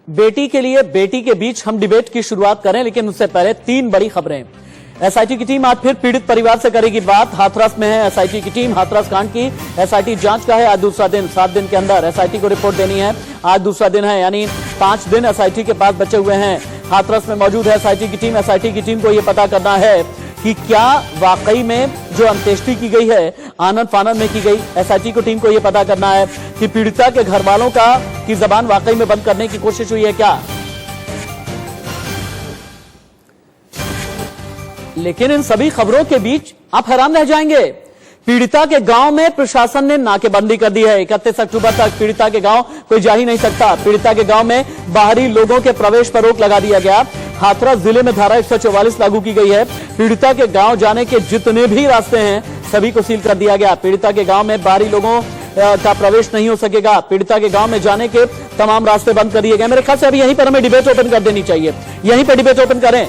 बेटी के लिए बेटी के बीच हम डिबेट की शुरुआत करें, लेकिन उससे पहले 3 बड़ी खबरें। एसआईटी की टीम आज फिर पीड़ित परिवार से करेगी बात। हाथरस में है एसआईटी की टीम। हाथरस कांड की एसआईटी जांच का है आज दूसरा दिन। 7 दिन के अंदर एसआईटी को रिपोर्ट देनी है। आज दूसरा दिन है, यानी 5 दिन एसआईटी के पास बचे हुए हैं। हाथरस में मौजूद है एसआईटी की टीम। एसआईटी की टीम को यह पता करना है कि क्या वाकई में जो अंत्येष्टि की गई है आनंद फानंद में की गई। एसआईटी को टीम को यह पता करना है कि पीड़िता के घर वालों की जबान वाकई में बंद करने की कोशिश हुई है क्या। लेकिन इन सभी खबरों के बीच आप हैरान रह जाएंगे, पीड़िता के गांव में प्रशासन ने नाकेबंदी कर दी है। 31 अक्टूबर तक पीड़िता के गांव कोई जा ही नहीं सकता। पीड़िता के गांव में बाहरी लोगों के प्रवेश पर रोक लगा दिया गया। हाथरस जिले में धारा 144 लागू की गई है। पीड़िता के गांव जाने के जितने भी रास्ते हैं सभी को सील कर दिया गया। पीड़िता के गांव में बाहरी लोगों का प्रवेश नहीं हो सकेगा। पीड़िता के गांव में जाने के तमाम रास्ते बंद कर दिए गए। मेरे ख्याल से अभी यहीं पर हमें डिबेट ओपन कर देनी चाहिए। यहीं पर डिबेट ओपन करें।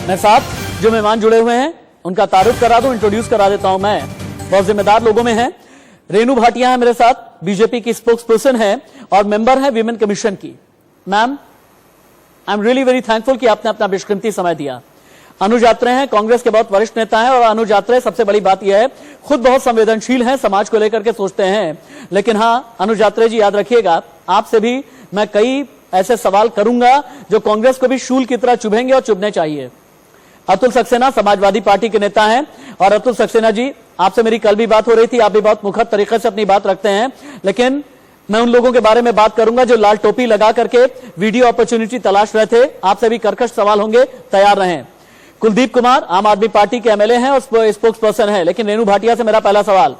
मैं साथ जो मेहमान जुड़े हुए हैं उनका तारुफ करा दूं, इंट्रोड्यूस करा देता हूं। मैं बहुत जिम्मेदार लोगों में है। रेणु भाटिया है मेरे साथ, बीजेपी की स्पोक्स पर्सन है और मेंबर है विमेन कमीशन की। Ma'am, I am really very thankful कि आपने अपना बेशकीमती समय दिया। अनुज आत्रे हैं, कांग्रेस के बहुत वरिष्ठ नेता हैं और अनुज आत्रे सबसे बड़ी बात यह है खुद बहुत संवेदनशील हैं, समाज को लेकर के सोचते हैं। लेकिन हां अनुज आत्रे जी, याद रखिएगा आपसे भी मैं कई ऐसे सवाल करूंगा जो कांग्रेस को भी शूल की तरह चुभेंगे और चुभने चाहिए। अतुल सक्सेना समाजवादी पार्टी के नेता हैं और अतुल सक्सेना जी, आपसे मेरी कल भी बात हो रही थी, आप भी बहुत मुखर तरीके से अपनी बात रखते हैं, लेकिन मैं उन लोगों के बारे में बात करूंगा जो लाल टोपी लगा करके वीडियो अपॉर्चुनिटी तलाश रहे थे। आपसे भी कर्कश सवाल होंगे, तैयार रहें। कुलदीप कुमार आम आदमी पार्टी के एमएलए हैं और स्पोक्स पर्सन है। लेकिन रेणु भाटिया से मेरा पहला सवाल।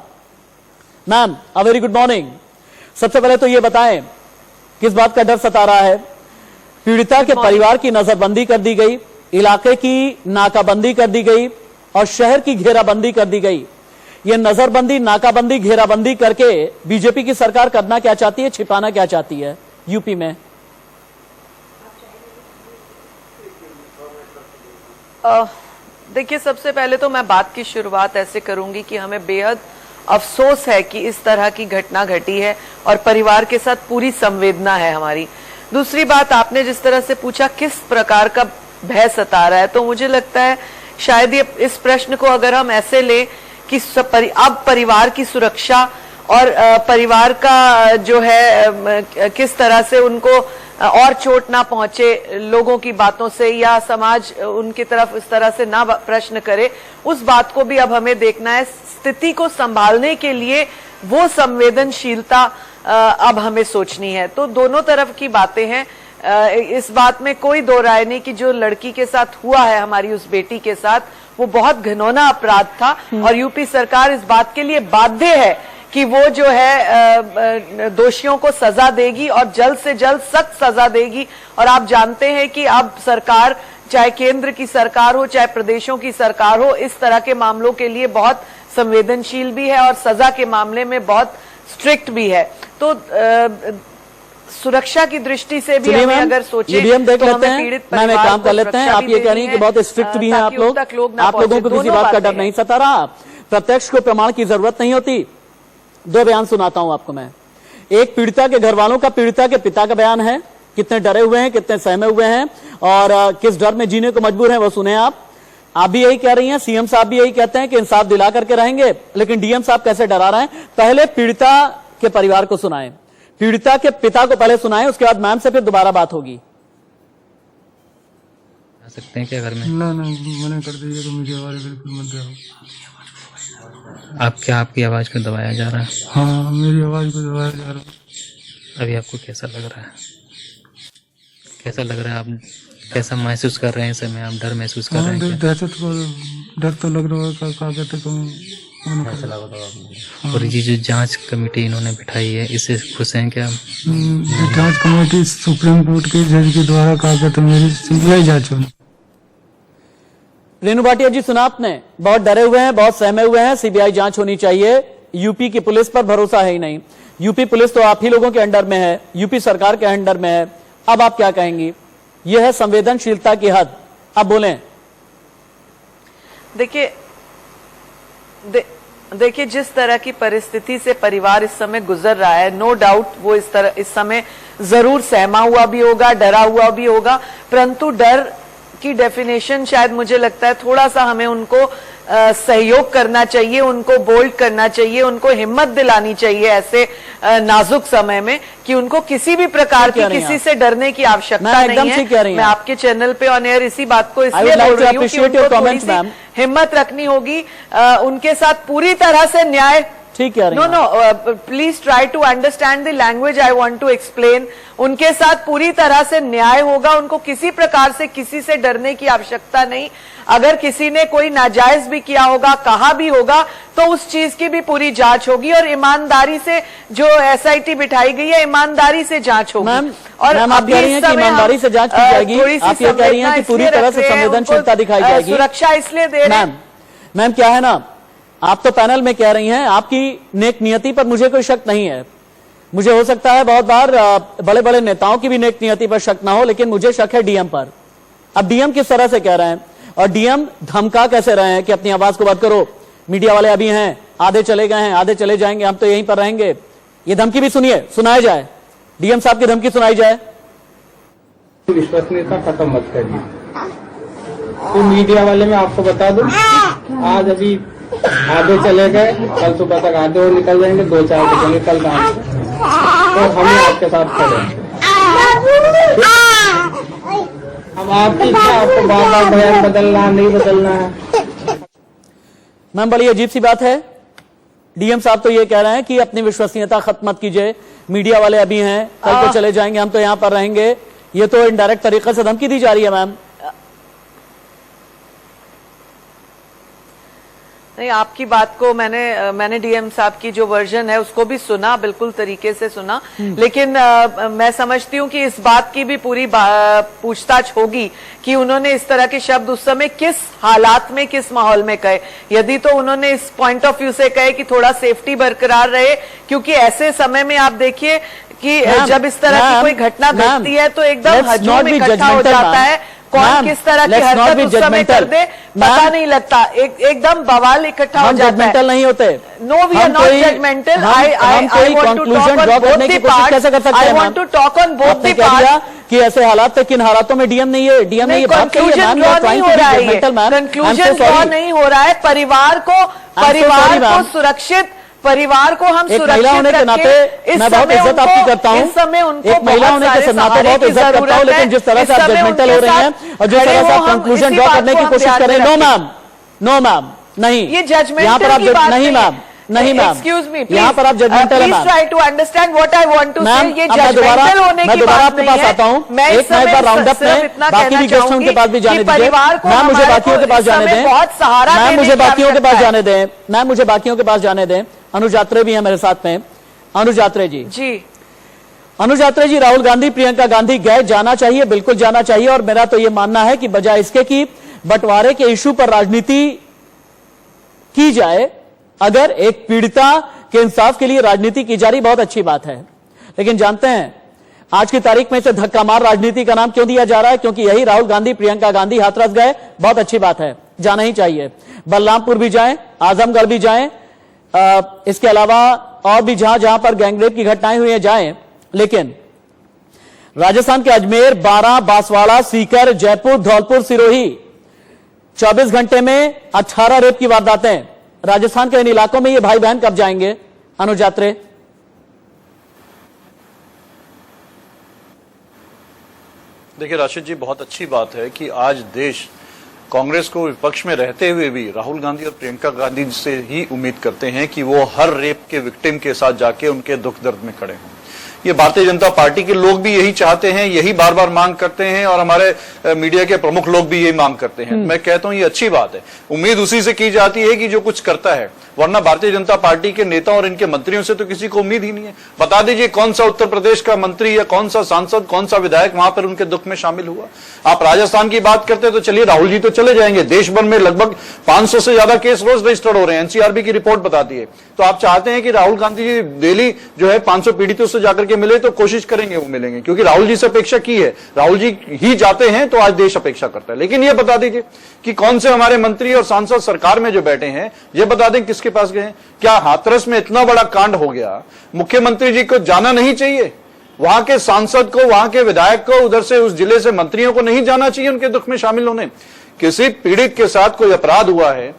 Ma'am, a very good morning. सबसे पहले तो ये बताएं किस बात का डर सता रहा है। पीड़िता के परिवार की नजरबंदी कर दी गई, इलाके की नाकाबंदी कर दी गई और शहर की घेराबंदी कर दी गई। ये नजरबंदी, नाकाबंदी, घेराबंदी करके बीजेपी की सरकार करना क्या चाहती है, छिपाना क्या चाहती है यूपी में? देखिए, सबसे पहले तो मैं बात की शुरुआत ऐसे करूंगी कि हमें बेहद अफसोस है कि इस तरह की घटना घटी है और परिवार के साथ पूरी संवेदना है हमारी। दूसरी बात, आपने जिस तरह से पूछा किस प्रकार का भय सता रहा है, तो मुझे लगता है शायद ये इस प्रश्न को अगर हम ऐसे लें कि अब परिवार की सुरक्षा और परिवार का जो है किस तरह से उनको और चोट ना पहुंचे लोगों की बातों से या समाज उनकी तरफ इस तरह से ना प्रश्न करे, उस बात को भी अब हमें देखना है। स्थिति को संभालने के लिए वो संवेदनशीलता अब हमें सोचनी है। तो दोनों तरफ की बातें हैं, इस बात में कोई दो राय नहीं कि जो लड़की के साथ हुआ है, हमारी उस बेटी के साथ, वो बहुत घिनौना अपराध था और यूपी सरकार इस बात के लिए बाध्य है कि वो जो है दोषियों को सजा देगी और जल्द से जल्द सख्त सजा देगी। और आप जानते हैं कि अब सरकार, चाहे केंद्र की सरकार हो चाहे प्रदेशों की सरकार हो, इस तरह के मामलों के लिए बहुत संवेदनशील भी है और सजा के मामले में बहुत स्ट्रिक्ट भी है। तो सुरक्षा की दृष्टि से भी हमें अगर सोचे तो हमें पीड़ित परिवार को काम कर लेते हैं। आप ये कह रही हैं कि बहुत स्ट्रिक्ट भी हैं आप लोग, आप लोगों को किसी बात का डर नहीं सता रहा, प्रत्यक्ष को प्रमाण की जरूरत नहीं होती। 2 बयान सुनाता हूं आपको मैं। एक पीड़िता के घर वालों का, पीड़िता के पिता का बयान है, कितने डरे हुए हैं, कितने सहमे हुए हैं और किस डर में जीने को मजबूर हैं वो सुने आप भी यही कह रही हैं, सीएम साहब भी यही कहते हैं कि इंसाफ दिला करके रहेंगे, लेकिन डीएम साहब कैसे डरा रहे हैं। पहले पीड़िता के परिवार को सुनाएं, पीड़िता के पिता को पहले सुनाएं, उसके बाद मैम से फिर दोबारा बात होगी। आ सकते हैं क्या घर में? ना मना कर दीजिए, तो मुझे आवाज बिल्कुल मत दो। आपकी आवाज को दबाया जा रहा है? हाँ, मेरी आवाज को दबाया जा रहा है। अभी आपको कैसा लग रहा है? कैसा लग रहा है? आप कैसा महसूस कर रहे हैं इस समय? आप डर महसूस कर रहे हैं? दहशत को डर तो लग रहा है, क्या कहते तुम। और ये जो जांच कमेटी इन्होंने बिठाई है, इससे खुश हैं क्या? जांच कमेटी सुप्रीम कोर्ट के जज के द्वारा कहा गया तो मेरी सीबीआई जांच होनी। रेणु भाटिया जी, सुना आपने, बहुत डरे हुए हैं, बहुत सहमे हुए हैं, सीबीआई जांच होनी चाहिए। यूपी की पुलिस पर भरोसा है ही नहीं। यूपी पुलिस तो आप ही लोगों के अंडर में है, यूपी सरकार के अंडर में है। अब आप क्या कहेंगी? यह है संवेदनशीलता की हद। अब बोलें। देखिए, देखिए, जिस तरह की परिस्थिति से परिवार इस समय गुजर रहा है, नो डाउट वो इस समय जरूर सहमा हुआ भी होगा, डरा हुआ भी होगा, परंतु डर की डेफिनेशन शायद मुझे लगता है थोड़ा सा हमें उनको सहयोग करना चाहिए, उनको बोल्ड करना चाहिए, उनको हिम्मत दिलानी चाहिए ऐसे नाजुक समय में कि उनको किसी भी प्रकार की किसी से डरने की आवश्यकता नहीं है। मैं आपके चैनल पे ऑन एयर इसी बात को इसलिए बोल रही हूँ कि उनको थोड़ी सी हिम्मत रखनी होगी, उनके साथ पूरी तरह से न्याय। ठीक है, no please try to understand the language I want to explain. उनके साथ पूरी तरह से न्याय होगा, उनको किसी प्रकार से किसी से डरने की आवश्यकता नहीं। अगर किसी ने कोई नाजायज भी किया होगा, कहा भी होगा, तो उस चीज की भी पूरी जांच होगी और ईमानदारी से जो एसआईटी बिठाई गई है, ईमानदारी से जांच होगी। और आप कह रही हैं कि ईमानदारी से जांच की जाएगी, आप ये कह रही हैं कि पूरी तरह से संवेदनशीलता दिखाई जाएगी, सुरक्षा इसलिए दे रहे हैं। मैम क्या है ना, आप तो पैनल में कह रही हैं, आपकी नेक नियति पर मुझे कोई शक नहीं है। मुझे हो सकता है बहुत बार बड़े बड़े नेताओं की भी नेक नियति पर शक ना हो, लेकिन मुझे शक है डीएम पर। अब डीएम किस तरह से कह रहे हैं और डीएम धमका कैसे रहे हैं कि अपनी आवाज को बंद करो, मीडिया वाले अभी हैं, आधे चले गए हैं, आधे चले जाएंगे, हम तो यहीं पर रहेंगे। ये धमकी भी सुनिए, सुनाया जाए, डीएम साहब की धमकी सुनाई जाए। विश्वसनीयता खत्म मत करिए। तो मीडिया वाले मैं आपको बता दूं, आज अभी आधे चले गए, कल सुबह तक आधे और निकल जाएंगे, 2-4 बचेंगे कल रात को, तो हम आपके साथ खड़े हैं। अब आपकी इच्छा, आपको बार बार बयान बदलना नहीं बदलना है। मैम बड़ी अजीब सी बात है, डीएम साहब तो ये कह रहे हैं कि अपनी विश्वसनीयता खत्म मत कीजिए, मीडिया वाले अभी हैं, कल तो चले जाएंगे, हम तो यहां पर रहेंगे। ये तो इनडायरेक्ट तरीके से धमकी दी जा रही है मैम। नहीं, आपकी बात को मैंने डीएम साहब की जो वर्जन है उसको भी सुना, बिल्कुल तरीके से सुना, लेकिन मैं समझती हूँ कि इस बात की भी पूरी पूछताछ होगी कि उन्होंने इस तरह के शब्द उस समय किस हालात में, किस माहौल में कहे। यदि तो उन्होंने इस पॉइंट ऑफ व्यू से कहे कि थोड़ा सेफ्टी बरकरार रहे, क्योंकि ऐसे समय में आप देखिए कि जब इस तरह की कोई घटना घटती है तो एकदम हजूम इकट्ठा हो जाता है, कौन किस तरह की हरकत उस समय कर दे पता नहीं लगता, एकदम बवाल इकट्ठा हो जाता है। नहीं होते। No, we are not judgmental. I want to talk on both the parts. I want to talk on both the parts कि ऐसे हालात थे, किन हालातों में डीएम नहीं है, डीएम नहीं, कंक्लूजन ड्रॉ नहीं हो रहा है, कंक्लूजन ड्रॉ नहीं हो रहा है। परिवार को सुरक्षित, परिवार को हम सुरक्षित होने के नाते मैं बहुत इज्जत आपकी करता हूँ, इस समय उनको एक महिला होने के नाते बहुत इज्जत करता हूँ, लेकिन जिस तरह से आप जजमेंटल हो रही हैं और जिस तरह से आप कंक्लूजन ड्रॉ करने की कोशिश कर रहे हैं, नो मैम, नो मैम, नहीं, ये जजमेंटल यहाँ पर आप नहीं मैम, नहीं मैम, एक्सक्यूज मी, यहाँ पर आप जजमेंटल है ma'am. Try to understand what I want to say. ये जजमेंटल होने की बात आपके पास आता हूँ, एक बार राउंड अप में बाकी भी गेस्ट उनके पास भी जाने दीजिए मैम, मुझे बाकियों के पास जाने दें, बहुत सहारा मैम मुझे बाकियों के पास जाने दें, मैम मुझे बाकियों के पास जाने दें। अनुज यात्रे भी हैं मेरे साथ में। अनुज यात्रे जी, अनुज यात्रे जी, राहुल गांधी, प्रियंका गांधी गए, जाना चाहिए, बिल्कुल जाना चाहिए। और मेरा तो ये मानना है कि बजाय इसके कि बंटवारे के इशू पर राजनीति की जाए, अगर एक पीड़िता के इंसाफ के लिए राजनीति की जा रही, बहुत अच्छी बात है। लेकिन जानते हैं आज की तारीख में इसे धक्का मार राजनीति का नाम क्यों दिया जा रहा है? क्योंकि यही राहुल गांधी, प्रियंका गांधी हाथरस गए, बहुत अच्छी बात है, जाना ही चाहिए। बलरामपुर भी जाएं, आजमगढ़ भी जाएं, इसके अलावा और भी जहां जहां पर गैंगरेप की घटनाएं हुई हैं जाएं। लेकिन राजस्थान के अजमेर, बारां, बांसवाड़ा, सीकर, जयपुर, धौलपुर, सिरोही 24 घंटे में 18 रेप की वारदातें। राजस्थान के इन इलाकों में ये भाई बहन कब जाएंगे? अनुज यात्रे, देखिए राशिद जी, बहुत अच्छी बात है कि आज देश कांग्रेस को विपक्ष में रहते हुए भी राहुल गांधी और प्रियंका गांधी से ही उम्मीद करते हैं कि वो हर रेप के विक्टिम के साथ जाके उनके दुख दर्द में खड़े हों। ये भारतीय जनता पार्टी के लोग भी यही चाहते हैं, यही बार बार मांग करते हैं और हमारे मीडिया के प्रमुख लोग भी यही मांग करते हैं। मैं कहता हूं ये अच्छी बात है, उम्मीद उसी से की जाती है कि जो कुछ करता है, वरना भारतीय जनता पार्टी के नेता और इनके मंत्रियों से तो किसी को उम्मीद ही नहीं है। बता दीजिए कौन सा उत्तर प्रदेश का मंत्री या कौन सा सांसद, कौन सा विधायक वहां पर उनके दुख में शामिल हुआ। आप राजस्थान की बात करते तो चलिए, राहुल जी तो चले जाएंगे, देश भर में लगभग 500 से ज्यादा केस रोज रजिस्टर्ड हो रहे हैं, एनसीआरबी की रिपोर्ट बताती है। तो आप चाहते हैं कि राहुल गांधी जी डेली जो है 500 पीड़ितों से जाकर के मिले, तो कोशिश करेंगे वो मिलेंगे, क्योंकि राहुल जी से अपेक्षा की है, राहुल जी ही जाते हैं तो आज देश अपेक्षा करता है। लेकिन ये बता दीजिए कि कौन से हमारे मंत्री और सांसद सरकार में जो बैठे हैं, ये बता दें किसको के पास गए? क्या हाथरस में इतना बड़ा कांड हो गया, मुख्यमंत्री जी को जाना नहीं चाहिए? वहां के सांसद को, वहां के विधायक को, उधर से उस जिले से मंत्रियों को नहीं जाना चाहिए उनके दुख में शामिल होने? किसी पीड़ित के साथ कोई अपराध हुआ है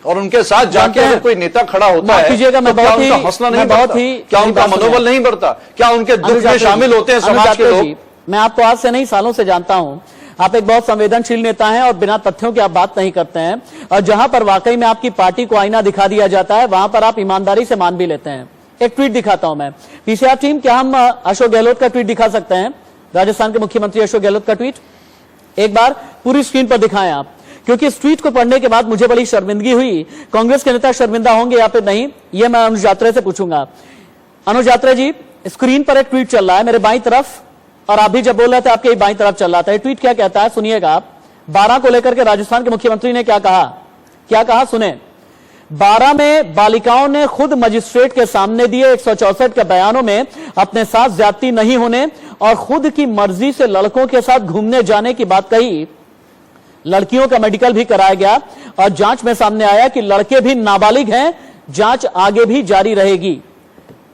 और उनके साथ जाके अगर कोई नेता खड़ा होता है, कीजिएगा, मैं तो क्या बहुत ही उनका हौसला नहीं मैं बहुत बढ़ता? ही क्या उनका मनोबल नहीं बढ़ता? क्या उनके दुख में शामिल होते हैं समाज के लोग? मैं आपको आज से नहीं, सालों से जानता हूं। आप एक बहुत संवेदनशील नेता हैं और बिना तथ्यों की आप बात नहीं करते हैं, और जहां पर वाकई में आपकी पार्टी को आईना दिखा दिया जाता है वहां पर आप ईमानदारी से मान भी लेते हैं। एक ट्वीट दिखाता हूं मैं। पीसीआर टीम, क्या हम अशोक गहलोत का ट्वीट दिखा सकते हैं? राजस्थान के मुख्यमंत्री अशोक गहलोत का ट्वीट एक बार पूरी स्क्रीन पर दिखाएं आप, क्योंकि इस ट्वीट को पढ़ने के बाद मुझे बड़ी शर्मिंदगी हुई। कांग्रेस के नेता शर्मिंदा होंगे या फिर नहीं, यह मैं अनुज यात्रे से पूछूंगा। अनुज यात्रे जी, स्क्रीन पर एक ट्वीट चल रहा है मेरे बाईं तरफ, और आप भी जब बोल रहे थे आपके बाईं तरफ चल रहा था। ट्वीट क्या कहता है, सुनिएगा आप। 12 को लेकर के राजस्थान के मुख्यमंत्री ने क्या कहा, सुने। 12 में बालिकाओं ने खुद मजिस्ट्रेट के सामने दिए 164 के बयानों में अपने साथ ज्यादती नहीं होने और खुद की मर्जी से लड़कों के साथ घूमने जाने की बात कही। लड़कियों का मेडिकल भी कराया गया और जांच में सामने आया कि लड़के भी नाबालिग हैं। जांच आगे भी जारी रहेगी।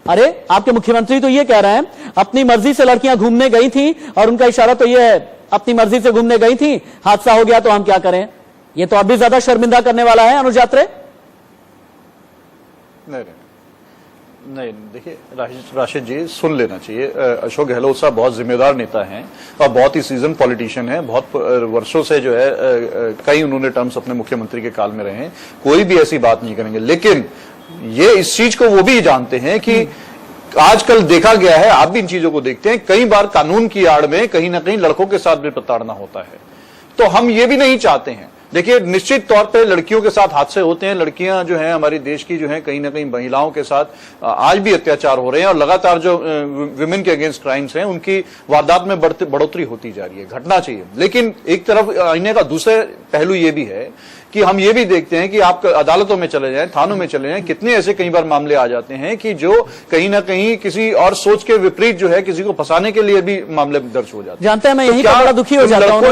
अरे, आपके मुख्यमंत्री तो ये कह रहे हैं अपनी मर्जी से लड़कियां घूमने गई थी, और उनका इशारा तो ये है अपनी मर्जी से घूमने गई थी, हादसा हो गया तो हम क्या करें। ये तो अब भी ज्यादा शर्मिंदा करने वाला है अनुज यात्रे। नहीं, देखिए राशिद जी, सुन लेना चाहिए। अशोक गहलोत साहब बहुत जिम्मेदार नेता हैं और बहुत ही सीजन पॉलिटिशियन हैं। बहुत वर्षों से जो है कई उन्होंने टर्म्स अपने मुख्यमंत्री के काल में रहे हैं, कोई भी ऐसी बात नहीं करेंगे। लेकिन ये इस चीज को वो भी जानते हैं कि आजकल देखा गया है, आप भी इन चीजों को देखते हैं, कई बार कानून की आड़ में कहीं ना कहीं लड़कों के साथ भी प्रताड़ना होता है। तो हम ये भी नहीं चाहते हैं। देखिए, निश्चित तौर पे लड़कियों के साथ हादसे होते हैं। लड़कियां जो हैं हमारी देश की जो हैं कहीं ना कहीं महिलाओं के साथ आज भी अत्याचार हो रहे हैं, और लगातार जो विमेन के अगेंस्ट क्राइम्स हैं उनकी वारदात में बढ़ोतरी होती जा रही है। घटना चाहिए, लेकिन एक तरफ आईने का दूसरे पहलू ये भी है कि हम ये भी देखते हैं कि आप अदालतों में चले जाएं, थानों में चले जाएं, कितने ऐसे कई बार मामले आ जाते हैं कि जो कहीं ना कहीं किसी और सोच के विपरीत जो है किसी को फंसाने के लिए भी मामले दर्ज हो जाते हैं। जानते हैं, मैं यहीं पर बड़ा दुखी हो जाता हूं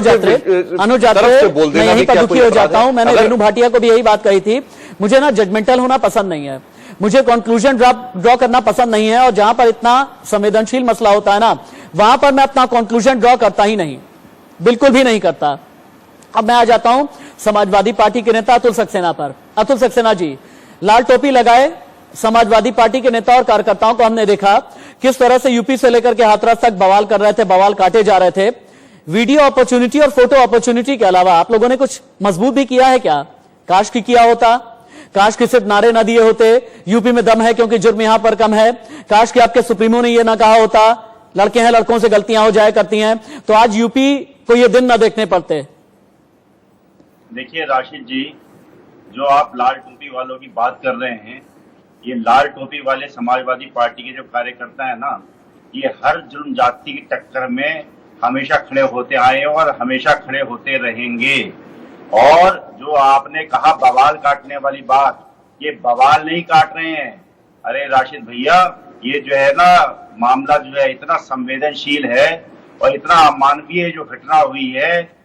अनुज यात्रे, मैं यहीं पर दुखी हो जाता हूं। मैंने रेणु भाटिया को भी यही बात कही थी, मुझे ना जजमेंटल होना पसंद नहीं है, मुझे कंक्लूजन ड्रॉ करना पसंद नहीं है, और जहां पर इतना संवेदनशील मसला होता है ना, वहां पर मैं अपना कंक्लूजन ड्रॉ करता ही नहीं, बिल्कुल भी नहीं करता। अब मैं आ जाता हूं समाजवादी पार्टी के नेता अतुल सक्सेना पर। अतुल सक्सेना जी, लाल टोपी लगाए समाजवादी पार्टी के नेता और कार्यकर्ताओं को हमने देखा किस तरह से यूपी से लेकर के हाथरस तक बवाल कर रहे थे, बवाल काटे जा रहे थे। वीडियो अपॉर्चुनिटी और फोटो अपॉर्चुनिटी के अलावा आप लोगों ने कुछ मजबूत भी किया है क्या? काश की किया होता, काश की सिर्फ नारे ना दिए होते, यूपी में दम है क्योंकि जुर्म यहां पर कम है। काश कि आपके सुप्रीमो ने यह ना कहा होता लड़के हैं, लड़कों से गलतियां हो जाया करती हैं, तो आज यूपी को ये दिन ना देखने पड़ते। देखिए राशिद जी, जो आप लाल टोपी वालों की बात कर रहे हैं, ये लाल टोपी वाले समाजवादी पार्टी के जो कार्यकर्ता है ना, ये हर जुर्म जाति की टक्कर में हमेशा खड़े होते आए और हमेशा खड़े होते रहेंगे। और जो आपने कहा बवाल काटने वाली बात, ये बवाल नहीं काट रहे हैं। अरे राशिद भैया, ये जो है ना मामला जो है इतना संवेदनशील है और इतना अमानवीय जो घटना हुई है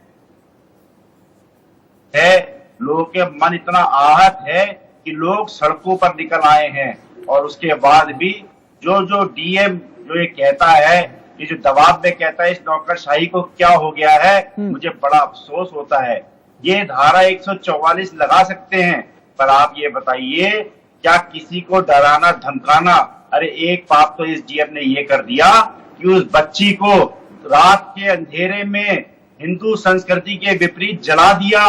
लोगों के मन इतना आहत है कि लोग सड़कों पर निकल आए हैं। और उसके बाद भी जो डीएम जो ये कहता है, ये जो दबाव में कहता है इस नौकरशाही को क्या हो गया है, मुझे बड़ा अफसोस होता है। ये धारा 144 लगा सकते हैं, पर आप ये बताइए क्या किसी को डराना धमकाना? अरे एक पाप तो इस डीएम ने ये कर दिया कि उस बच्ची को रात के अंधेरे में हिंदू संस्कृति के विपरीत जला दिया,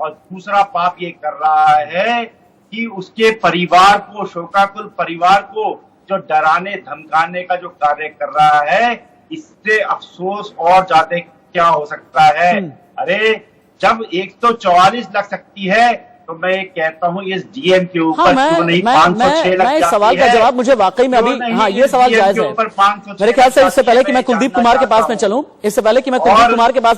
और दूसरा पाप ये कर रहा है कि उसके परिवार को, शोकाकुल परिवार को जो डराने धमकाने का जो कार्य कर रहा है, इससे अफसोस और ज्यादा क्या हो सकता है। अरे जब 144 लग सकती है तो मैं कहता हूं इस डीएम के ऊपर क्यों नहीं 506 लग जाती है। इस सवाल का जवाब मुझे वाकई में अभी, हाँ ये सवाल जायज है। मेरे ख्याल से इससे पहले कि मैं कुलदीप कुमार के पास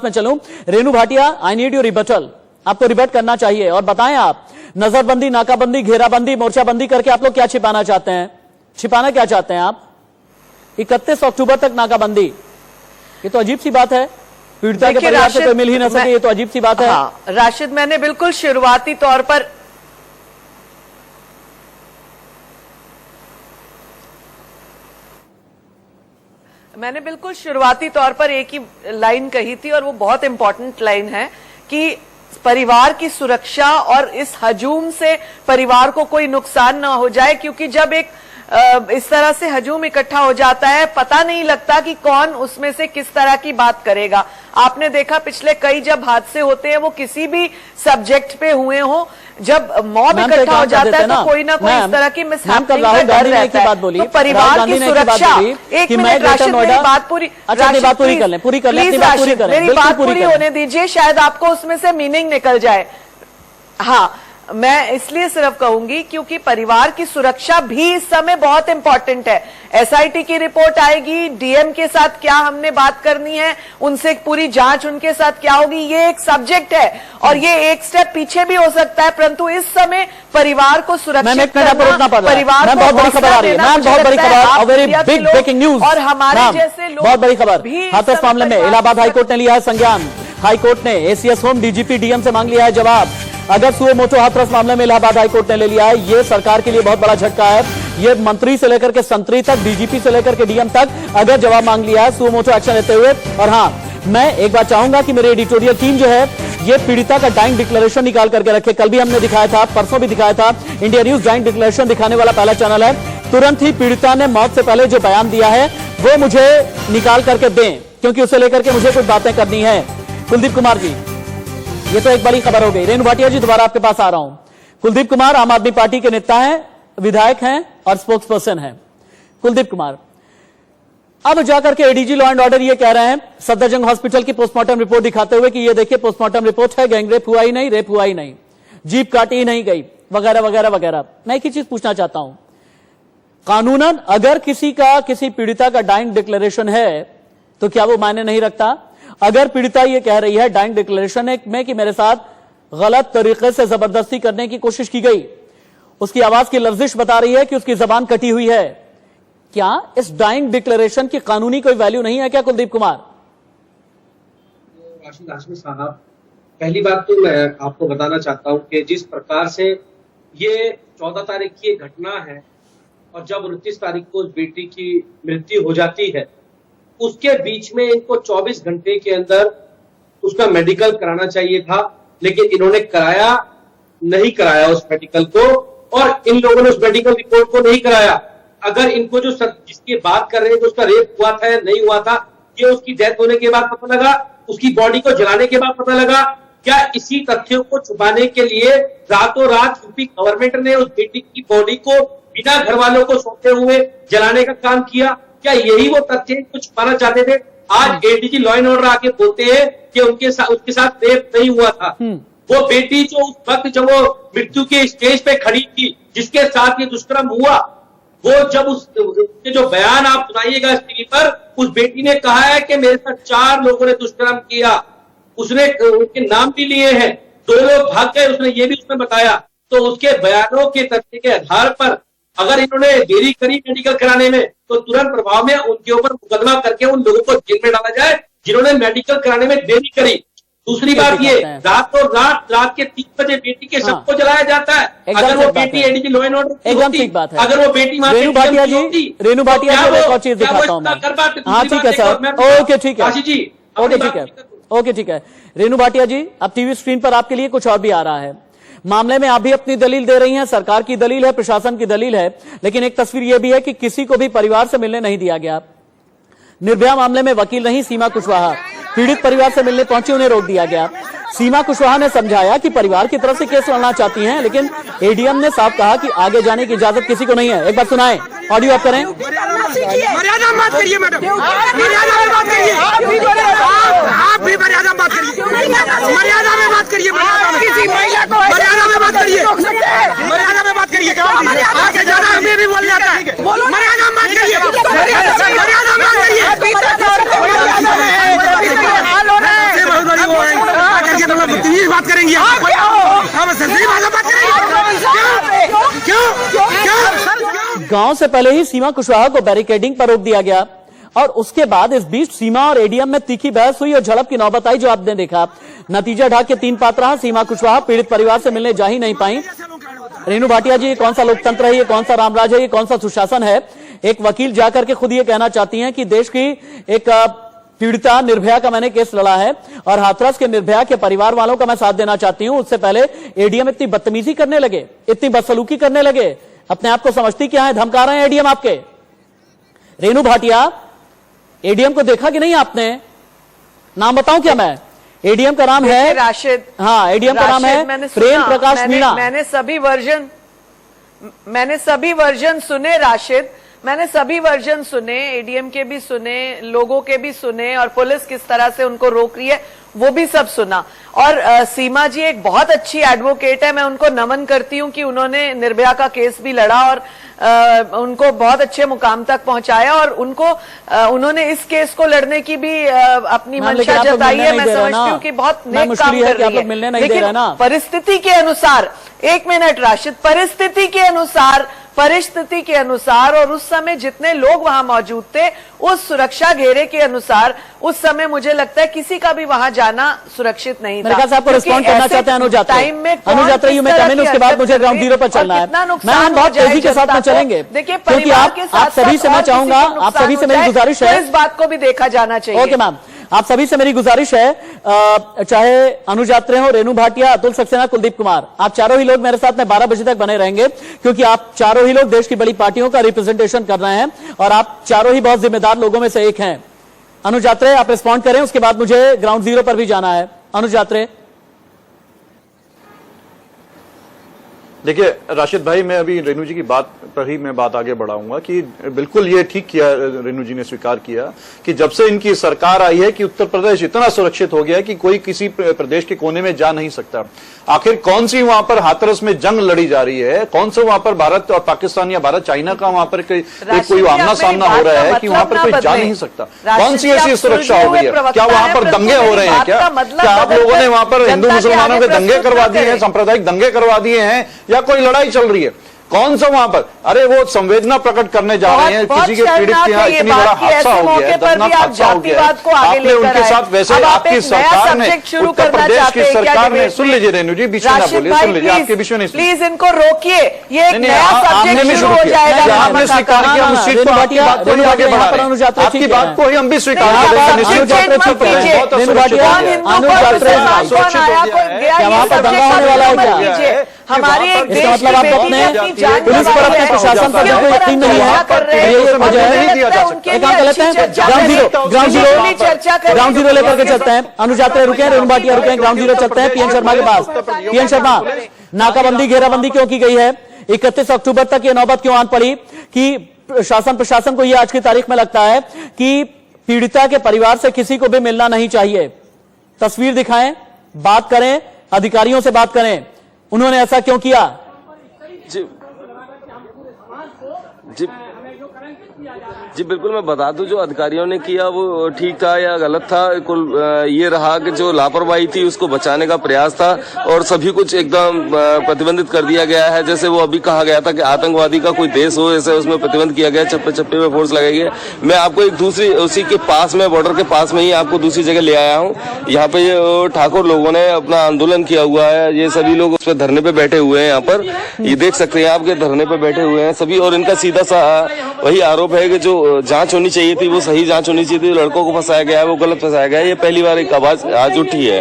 में चलूं, Renu Bhatia, I need you rebuttal. आपको रिबट करना चाहिए और बताएं आप, नजरबंदी, नाकाबंदी, घेराबंदी, मोर्चाबंदी करके आप लोग क्या छिपाना चाहते हैं? छिपाना क्या चाहते हैं आप? 31 अक्टूबर तक नाकाबंदी, ये तो अजीब सी बात है। पीड़िता के परिवार से कोई मिल ही ना सके, ये तो अजीब सी बात है। हाँ, राशिद, मैंने बिल्कुल शुरुआती तौर पर मैंने बिल्कुल शुरुआती तौर पर एक ही लाइन कही थी और वो बहुत इंपॉर्टेंट लाइन है कि परिवार की सुरक्षा और इस हजूम से परिवार को कोई नुकसान ना हो जाए, क्योंकि जब एक इस तरह से हजूम इकट्ठा हो जाता है पता नहीं लगता कि कौन उसमें से किस तरह की बात करेगा। आपने देखा पिछले कई जब हादसे होते हैं वो किसी भी सब्जेक्ट पे हुए हो, जब मॉब इकट्ठा हो जाता है तो कोई ना कोई इस तरह की मिसहैपनिंग का डर रहता है। तो परिवार की सुरक्षा, एक मिनट राशिद मेरी बात पूरी होने दीजिए, शायद आपको उसमें से मीनिंग निकल जाए। हाँ, मैं इसलिए सिर्फ कहूंगी क्योंकि परिवार की सुरक्षा भी इस समय बहुत इंपॉर्टेंट है। एसआईटी की रिपोर्ट आएगी, डीएम के साथ क्या हमने बात करनी है, उनसे पूरी जांच उनके साथ क्या होगी, ये एक सब्जेक्ट है और ये एक स्टेप पीछे भी हो सकता है, परंतु इस समय परिवार को सुरक्षित करना, परिवार को हौसला देना, बहुत बड़ी खबर और हमारे जैसे लोग बहुत बड़ी खबर हाथरस मामले में इलाहाबाद हाईकोर्ट ने लिया है संज्ञान। हाईकोर्ट ने एसीएस होम डीजीपी डीएम से मांग लिया है जवाब। अगर सुओ मोटो हाथरस मामले में इलाहाबाद हाईकोर्ट ने ले लिया है, ये सरकार के लिए बहुत बड़ा झटका है। ये मंत्री से लेकर के संतरी तक, डीजीपी से लेकर के डीएम तक अगर जवाब मांग लिया है सुओ मोटो एक्शन लेते हुए। और हाँ, मैं एक बात चाहूंगा कि मेरी एडिटोरियल टीम जो है ये पीड़िता का डाइंग डिक्लेरेशन निकाल करके रखे। कल भी हमने दिखाया था, परसों भी दिखाया था। इंडिया न्यूज डाइंग डिक्लेरेशन दिखाने वाला पहला चैनल है। तुरंत ही पीड़िता ने मौत से पहले जो बयान दिया है वो मुझे निकाल करके दें, क्योंकि उसे लेकर के मुझे कुछ बातें करनी है। कुलदीप कुमार जी, ये तो एक बड़ी खबर हो गई। रेणु भाटिया जी, दोबारा आपके पास आ रहा हूं। कुलदीप कुमार आम आदमी पार्टी के नेता हैं, विधायक हैं और स्पोक्स पर्सन हैं। कुलदीप कुमार, अब जाकर के एडीजी लॉ एंड ऑर्डर ये कह रहे हैं सफदरजंग हॉस्पिटल की पोस्टमार्टम रिपोर्ट दिखाते हुए कि ये देखिए पोस्टमार्टम रिपोर्ट है, गैंगरेप हुआ ही नहीं, रेप हुआ ही नहीं, जीप काटी ही नहीं गई, वगैरह वगैरह वगैरह। मैं एक ही चीज पूछना चाहता हूं, कानूनन अगर किसी पीड़िता का डाइंग डिक्लेरेशन है तो क्या वो मायने नहीं रखता? अगर पीड़िता ये कह रही है डाइंग डिक्लेरेशन में कि मेरे साथ गलत तरीके से जबरदस्ती करने की कोशिश की गई, उसकी आवाज की लफ्जिश बता रही है कि उसकी जबान कटी हुई है, क्या इस डाइंग डिक्लेरेशन की कानूनी कोई वैल्यू नहीं है क्या कुलदीप कुमार? राशिद साहब, पहली बात तो मैं आपको बताना चाहता हूं कि जिस प्रकार से ये 14 तारीख की घटना है और जब 29 तारीख को उस बेटी की मृत्यु हो जाती है, उसके बीच में इनको 24 घंटे के अंदर उसका मेडिकल कराना चाहिए था, लेकिन इन्होंने नहीं कराया उस मेडिकल को, और इन लोगों ने उस मेडिकल रिपोर्ट को नहीं कराया। अगर इनको जो जिसकी बात कर रहे हैं, तो उसका रेप हुआ था या नहीं हुआ था, ये उसकी डेथ होने के बाद पता लगा, उसकी बॉडी को जलाने के बाद पता लगा। क्या इसी तथ्यों को छुपाने के लिए रातों रात यूपी गवर्नमेंट ने उस बेटी की बॉडी को बिना घर वालों को सौंपते हुए जलाने का काम किया? क्या यही वो तथ्य कुछ छुपाना चाहते थे? आज एडीजी लॉ एंड ऑर्डर आके बोलते हैं कि उसके साथ रेप नहीं हुआ था। वो बेटी जो उस वक्त जब वो मृत्यु के स्टेज पे खड़ी थी, जिसके साथ ये दुष्कर्म हुआ, वो जब उसके जो बयान आप सुनाइएगा टीवी पर, उस बेटी ने कहा है कि मेरे साथ 4 लोगों ने दुष्कर्म किया। उसने उनके नाम भी लिए हैं, 2 लोग भाग गए, उसने ये भी उसने बताया। तो उसके बयानों के तथ्य के आधार पर अगर इन्होंने देरी करी मेडिकल कराने में, तो तुरंत प्रभाव में उनके ऊपर मुकदमा करके उन लोगों को जेल में डाला जाए जिन्होंने मेडिकल कराने में देरी करी। दूसरी बात ये, रात के 3 बजे बेटी के शव को जलाया जाता है। अगर वो बेटी एडीजी लॉ एंड ऑर्डर एकदम ठीक बात है। अगर वो बेटी रेणु भाटिया जी, एक और चीज दिखाता हूं मैं। हाँ ठीक है सर, ओके ठीक है, राशि जी, ओके ठीक है, ओके ठीक है। रेणु भाटिया जी, अब टीवी स्क्रीन पर आपके लिए कुछ और भी आ रहा है। मामले में आप भी अपनी दलील दे रही हैं, सरकार की दलील है, प्रशासन की दलील है, लेकिन एक तस्वीर यह भी है कि किसी को भी परिवार से मिलने नहीं दिया गया। निर्भया मामले में वकील रही सीमा कुशवाहा, पीड़ित परिवार से मिलने पहुंची, उन्हें रोक दिया गया। सीमा कुशवाहा ने समझाया कि परिवार की तरफ से केस लड़ना चाहती हैं, लेकिन एडीएम ने साफ कहा कि आगे जाने की इजाजत किसी को नहीं है। एक बार सुनाएं, ऑडियो आप करें। मर्यादा में बात करिए मैडम, मर्यादा में बात करिए, आप भी मर्यादा में बात करिए, मर्यादा में बात करिए, मर्यादा में बात करिए, मर्यादा में बात करिए। आगे जाना हमें भी बोल जाता है, मर्यादा में बात करिए, मर्यादा में बात करिए। बात करेंगे आप, सही बात करेंगे। क्यों? गांव से पहले ही सीमा कुशवाहा को बैरिकेडिंग पर रोक दिया गया और उसके बाद इस बीच सीमा और एडीएम में तीखी बहस हुई और झड़प की नौबत आई, जो आपने देखा। नतीजा ढाक के 3 पात्र रहा। सीमा कुशवाहा पीड़ित परिवार से मिलने जा ही नहीं पाई। रेणु भाटिया जी, ये कौन सा लोकतंत्र है, ये कौन सा रामराज है, ये कौन सा सुशासन है? एक वकील जाकर के खुद ये कहना चाहती हैं कि देश की एक पीड़िता निर्भया का मैंने केस लड़ा है और हाथरस के निर्भया के परिवार वालों का मैं साथ देना चाहती हूं। उससे पहले एडीएम इतनी बदतमीजी करने लगे, इतनी बदसलूकी करने लगे, अपने आप को समझती क्या है, धमका रहे हैं एडीएम आपके। रेणु भाटिया, एडीएम को देखा कि नहीं आपने? नाम बताऊं क्या मैं? एडीएम का नाम है राशिद। हाँ, एडीएम का नाम है प्रेम प्रकाश मीणा। मैंने सभी वर्जन सुने राशिद, मैंने सभी वर्जन सुने, एडीएम के भी सुने, लोगों के भी सुने, और पुलिस किस तरह से उनको रोक रही है वो भी सब सुना। और सीमा जी एक बहुत अच्छी एडवोकेट है, मैं उनको नमन करती हूं कि उन्होंने निर्भया का केस भी लड़ा और उनको बहुत अच्छे मुकाम तक पहुंचाया, और उन्होंने इस केस को लड़ने की भी अपनी मंशा जताई है। मैं समझती हूँ कि बहुत नेक काम कर रही है, लेकिन परिस्थिति के अनुसार, एक मिनट राशिद, परिस्थिति के अनुसार और उस समय जितने लोग वहां मौजूद थे, उस सुरक्षा घेरे के अनुसार, उस समय मुझे लगता है किसी का भी वहां जाना सुरक्षित नहीं था। मेरे ख्याल से आपको रिस्पॉन्ड करना चाहते हैं अनुजात्रा यू में कमेंट, उसके बाद मुझे ग्राउंड जीरो पर चलना है। मैं बहुत तेजी के साथ में चलेंगे, क्योंकि आप सभी से मैं चाहूंगा, आप सभी से मेरी गुजारिश है, इस बात को भी देखा जाना चाहिए। ओके मैम, आप सभी से मेरी गुजारिश है, चाहे अनुजात्रे हो, रेणु भाटिया, अतुल सक्सेना, कुलदीप कुमार, आप चारों ही लोग मेरे साथ में 12 बजे तक बने रहेंगे, क्योंकि आप चारों ही लोग देश की बड़ी पार्टियों का रिप्रेजेंटेशन कर रहे हैं और आप चारों ही बहुत जिम्मेदार लोगों में से एक हैं। अनुजात्रे, आप रिस्पॉन्ड करें, उसके बाद मुझे ग्राउंड जीरो पर भी जाना है। अनुजात्रे। देखिए राशिद भाई, मैं अभी रेणु जी की बात पर ही मैं बात आगे बढ़ाऊंगा कि बिल्कुल ये ठीक किया, रेणु जी ने स्वीकार किया कि जब से इनकी सरकार आई है कि उत्तर प्रदेश इतना सुरक्षित हो गया है कि कोई किसी प्रदेश के कोने में जा नहीं सकता। आखिर कौन सी वहां पर हाथरस में जंग लड़ी जा रही है, कौन सा वहां पर भारत और पाकिस्तान या भारत चाइना का वहां पर कोई आमना सामना हो रहा है कि वहां पर कोई जा नहीं सकता? कौन सी ऐसी सुरक्षा हो गई है? क्या वहां पर दंगे हो रहे हैं? क्या आप लोगों ने वहां पर हिंदू मुसलमानों के दंगे करवा दिए हैं, सांप्रदायिक दंगे करवा दिए हैं, या कोई लड़ाई चल रही है? कौन सा वहां पर? अरे वो संवेदना प्रकट करने जा रहे हैं, किसी के पीड़ित के यहाँ इतनी बड़ा हादसा हो गया है, दर्दनाक हादसा हो गया है, आपने उनके साथ वैसे आपकी सरकार ने, उत्तर प्रदेश की सरकार ने, सुन लीजिए रेणु जी, बीच में ना बोलिए, सुन लीजिए, आपके बीच में नहीं, प्लीज इनको रोकिए, ये एक नया आपने सब्जेक्ट भी शुरू हो जाएगा। आपने स्वीकार किया, उस सीट पर आपकी बात को ही आगे बढ़ा रहे हैं, आपकी बात को ही हम भी स्वीकार करते हैं। हमारी एक देश मतलब आप अपने पुलिस पर, अपने प्रशासन पर बिल्कुल यकीन नहीं है, ग्राउंड जीरो लेकर के चलते हैं। अनुजात्रा रुके, रेणु भाटिया रुके, ग्राउंड जीरो चलते हैं पीएन शर्मा के पास। पीएन शर्मा, नाकाबंदी घेराबंदी क्यों की गई है? 31 अक्टूबर तक ये नौबत क्यों आन पड़ी कि शासन प्रशासन को ये आज की तारीख में लगता है कि पीड़िता के परिवार से किसी को भी मिलना नहीं चाहिए? तस्वीर दिखाएं, बात करें, अधिकारियों से बात करें, उन्होंने ऐसा क्यों किया? जी बिल्कुल, मैं बता दूं, जो अधिकारियों ने किया वो ठीक था या गलत था, कुल ये रहा कि जो लापरवाही थी उसको बचाने का प्रयास था और सभी कुछ एकदम प्रतिबंधित कर दिया गया है। जैसे वो अभी कहा गया था कि आतंकवादी का कोई देश हो, ऐसे उसमें प्रतिबंध किया गया, चप्पे चप्पे में फोर्स लगाई गई। मैं आपको एक दूसरी, उसी के पास में, बॉर्डर के पास में ही आपको दूसरी जगह ले आया हूँ। यहाँ पे ये ठाकुर लोगों ने अपना आंदोलन किया हुआ है, ये सभी लोग उस पर धरने पे बैठे हुए हैं। यहाँ पर ये देख सकते हैं आपके धरने पे बैठे हुए हैं सभी, और इनका सीधा सा वही आरोप है कि जो जांच होनी चाहिए थी वो सही जांच होनी चाहिए थी, लड़कों को फंसाया गया है वो गलत फंसाया गया है। ये पहली बार एक आवाज आज उठी है,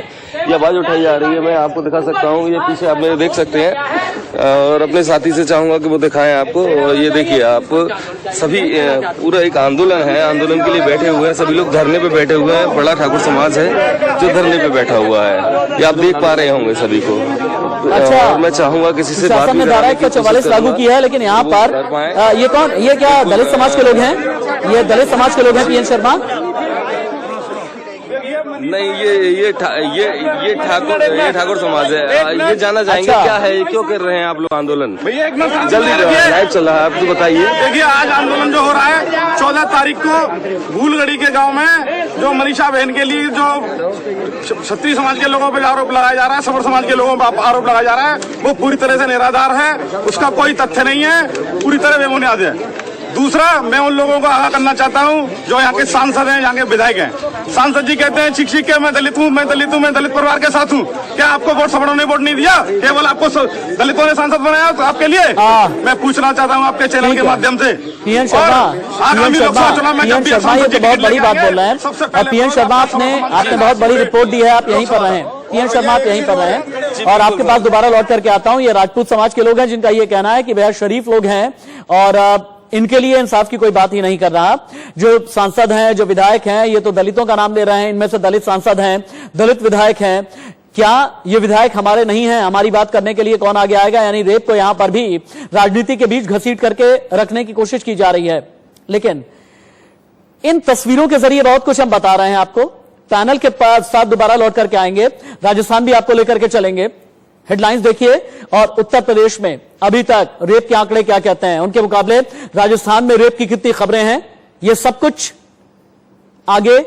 ये आवाज उठाई जा रही है। मैं आपको दिखा सकता हूँ, ये पीछे आप मेरे देख सकते हैं, और अपने साथी से चाहूंगा कि वो दिखाएं आपको। और ये देखिए आप सभी, पूरा एक आंदोलन है, आंदोलन के लिए बैठे हुए हैं सभी लोग, धरने पे बैठे हुए हैं। बड़ा ठाकुर समाज है जो धरने पे बैठा हुआ है, ये आप देख पा रहे होंगे सभी को। अच्छा, और मैं चाहूंगा किसी से बात शासन ने धारा 144 लागू की है, लेकिन यहाँ पर ये कौन, ये क्या दलित समाज के लोग हैं? ये दलित समाज के लोग हैं पीएन शर्मा? नहीं, ये ठाकुर समाज है। ये जाना चाहेंगे क्या है, क्यों कर रहे हैं आप लोग आंदोलन? जल्दी लाइव चल रहा है, आप तो बताइए। देखिए, आज आंदोलन जो हो रहा है 14 तारीख को भूलगढ़ी के गांव में, जो मनीषा बहन के लिए जो क्षत्रिय समाज के लोगों पर आरोप लगाया जा रहा है, सबर समाज के लोगों पर आरोप लगाया जा रहा है, वो पूरी तरह से निराधार है, उसका कोई तथ्य नहीं है, पूरी तरह बेबुनियाद है। दूसरा, मैं उन लोगों को आगाह करना चाहता हूँ जो यहाँ के सांसद हैं, यहाँ के विधायक हैं। सांसद जी कहते हैं चिक के मैं दलित हूँ, मैं दलित हूँ, मैं दलित परिवार के साथ हूँ। क्या आपको वोट सवर्णों ने वोट नहीं दिया? केवल आपको दलितों ने सांसद बनाया तो आपके लिए? मैं पूछना चाहता हूँ आपके चैनल के माध्यम से। पीएन शर्मा, ये तो बहुत बड़ी बात बोल रहे हैं। और पीएन शर्मा आपने बहुत बड़ी रिपोर्ट दी है, आप यहीं पर रहे हैं। पीएन शर्मा आप यहीं पर रहे हैं और आपके पास दोबारा लौट करके आता हूं। ये राजपूत समाज के लोग हैं जिनका ये कहना है कि बेहद शरीफ लोग हैं और इनके लिए इंसाफ की कोई बात ही नहीं कर रहा। जो सांसद हैं, जो विधायक हैं, ये तो दलितों का नाम ले रहे हैं। इनमें से दलित सांसद हैं, दलित विधायक हैं। क्या ये विधायक हमारे नहीं हैं? हमारी बात करने के लिए कौन आगे आएगा? यानी रेप को यहां पर भी राजनीति के बीच घसीट करके रखने की कोशिश की जा रही है। लेकिन इन तस्वीरों के जरिए बहुत कुछ हम बता रहे हैं आपको। पैनल के साथ दोबारा लौट करके आएंगे, राजस्थान भी आपको लेकर के चलेंगे। हेडलाइंस देखिए और उत्तर प्रदेश में अभी तक रेप के आंकड़े क्या कहते हैं, उनके मुकाबले राजस्थान में रेप की कितनी खबरें हैं, ये सब कुछ आगे